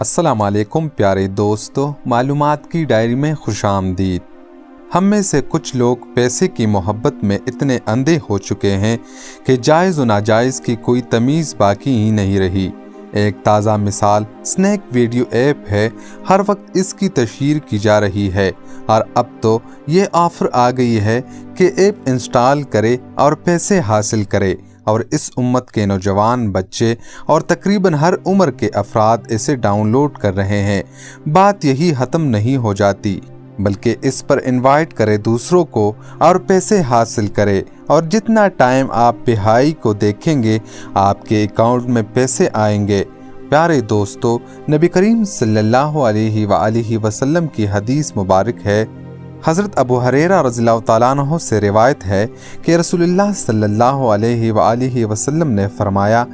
अस्सलाम वालेकुम प्यारे दोस्तों, मालूमात की डायरी में खुश आमदीद। हम में से कुछ लोग पैसे की मोहब्बत में इतने अंधे हो चुके हैं कि जायज़ व नाजायज़ की कोई तमीज़ बाकी ही नहीं रही। एक ताज़ा मिसाल स्नैक वीडियो ऐप है। हर वक्त इसकी तशहीर की जा रही है और अब तो ये ऑफ़र आ गई है कि ऐप इंस्टॉल करे और पैसे हासिल करे, और इस उम्मत के नौजवान बच्चे और तकरीबन हर उम्र के अफराद इसे डाउनलोड कर रहे हैं। बात यही ख़त्म नहीं हो जाती, बल्कि इस पर इनवाइट करे दूसरों को और पैसे हासिल करे, और जितना टाइम आप बेहाई को देखेंगे आपके अकाउंट में पैसे आएंगे। प्यारे दोस्तों, नबी करीम सल्लल्लाहु अलैहि वसल्लम की हदीस मुबारक है। हज़रत अबू हुरैरा रज़ियल्लाहु ताला अन्हु से रिवायत है कि रसूलुल्लाह सल्लल्लाहु अलैहि वसल्लम ने फरमाया,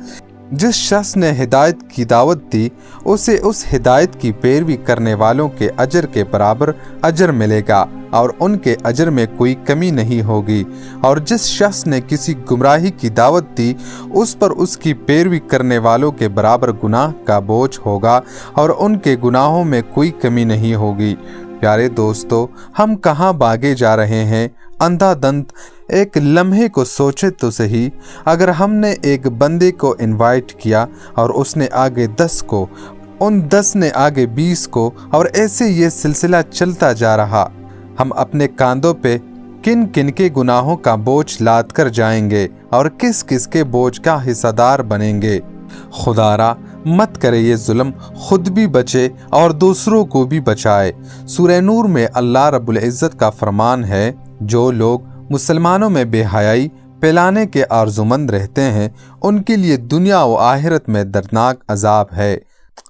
जिस शख्स ने हिदायत की दावत दी उसे उस हिदायत की पैरवी करने वालों के अजर के बराबर अजर मिलेगा और उनके अजर में कोई कमी नहीं होगी, और जिस शख्स ने किसी गुमराही की दावत दी उस पर उसकी पैरवी करने वालों के बराबर गुनाह का बोझ होगा और उनके गुनाहों में कोई कमी नहीं होगी। प्यारे दोस्तों, हम कहाँ भागे जा रहे हैं? अंधाधुंध एक लम्हे को सोचे तो सही, अगर हमने एक बंदे को इनवाइट किया और उसने आगे 10 को, उन 10 ने आगे 20 को, और ऐसे ये सिलसिला चलता जा रहा, हम अपने कांधों पे किन किन के गुनाहों का बोझ लाद कर जाएंगे और किस किस के बोझ का हिस्सेदार बनेंगे। खुदारा मत करे ये जुल्म, खुद भी बचे और दूसरों को भी बचाए। सूरह नूर में अल्लाह रब्बुल इज़्ज़त का फरमान है, जो लोग मुसलमानों में बेहयाई फैलाने के आरज़ूमंद रहते हैं उनके लिए दुनिया व आखिरत में दर्दनाक अजाब है।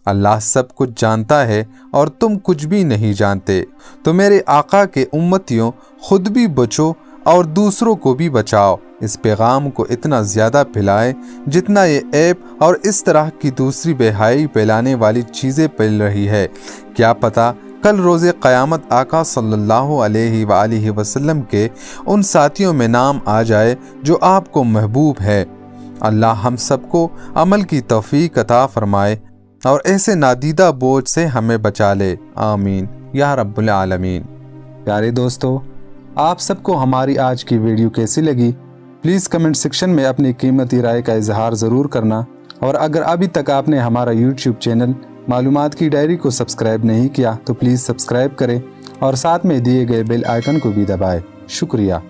अल्लाह सब कुछ जानता है और तुम कुछ भी नहीं जानते। तो मेरे आका के उम्मतियों, खुद भी बचो और दूसरों को भी बचाओ। इस पैगाम को इतना ज़्यादा फैलाएं जितना ये ऐप और इस तरह की दूसरी बेहाई फैलाने वाली चीज़ें फैल रही है। क्या पता कल रोज़े क़यामत आका सल्लल्लाहु अलैहि वसल्लम के उन साथियों में नाम आ जाए जो आपको महबूब है। अल्लाह हम सबको अमल की तौफीक अता फरमाए और ऐसे नादीदा बोझ से हमें बचा ले। आमीन या रब्बुल आलमीन। प्यारे दोस्तों, आप सबको हमारी आज की वीडियो कैसी लगी? प्लीज़ कमेंट सेक्शन में अपनी कीमती राय का इजहार ज़रूर करना, और अगर अभी तक आपने हमारा यूट्यूब चैनल मालूमात की डायरी को सब्सक्राइब नहीं किया तो प्लीज़ सब्सक्राइब करें और साथ में दिए गए बेल आइकन को भी दबाएं। शुक्रिया।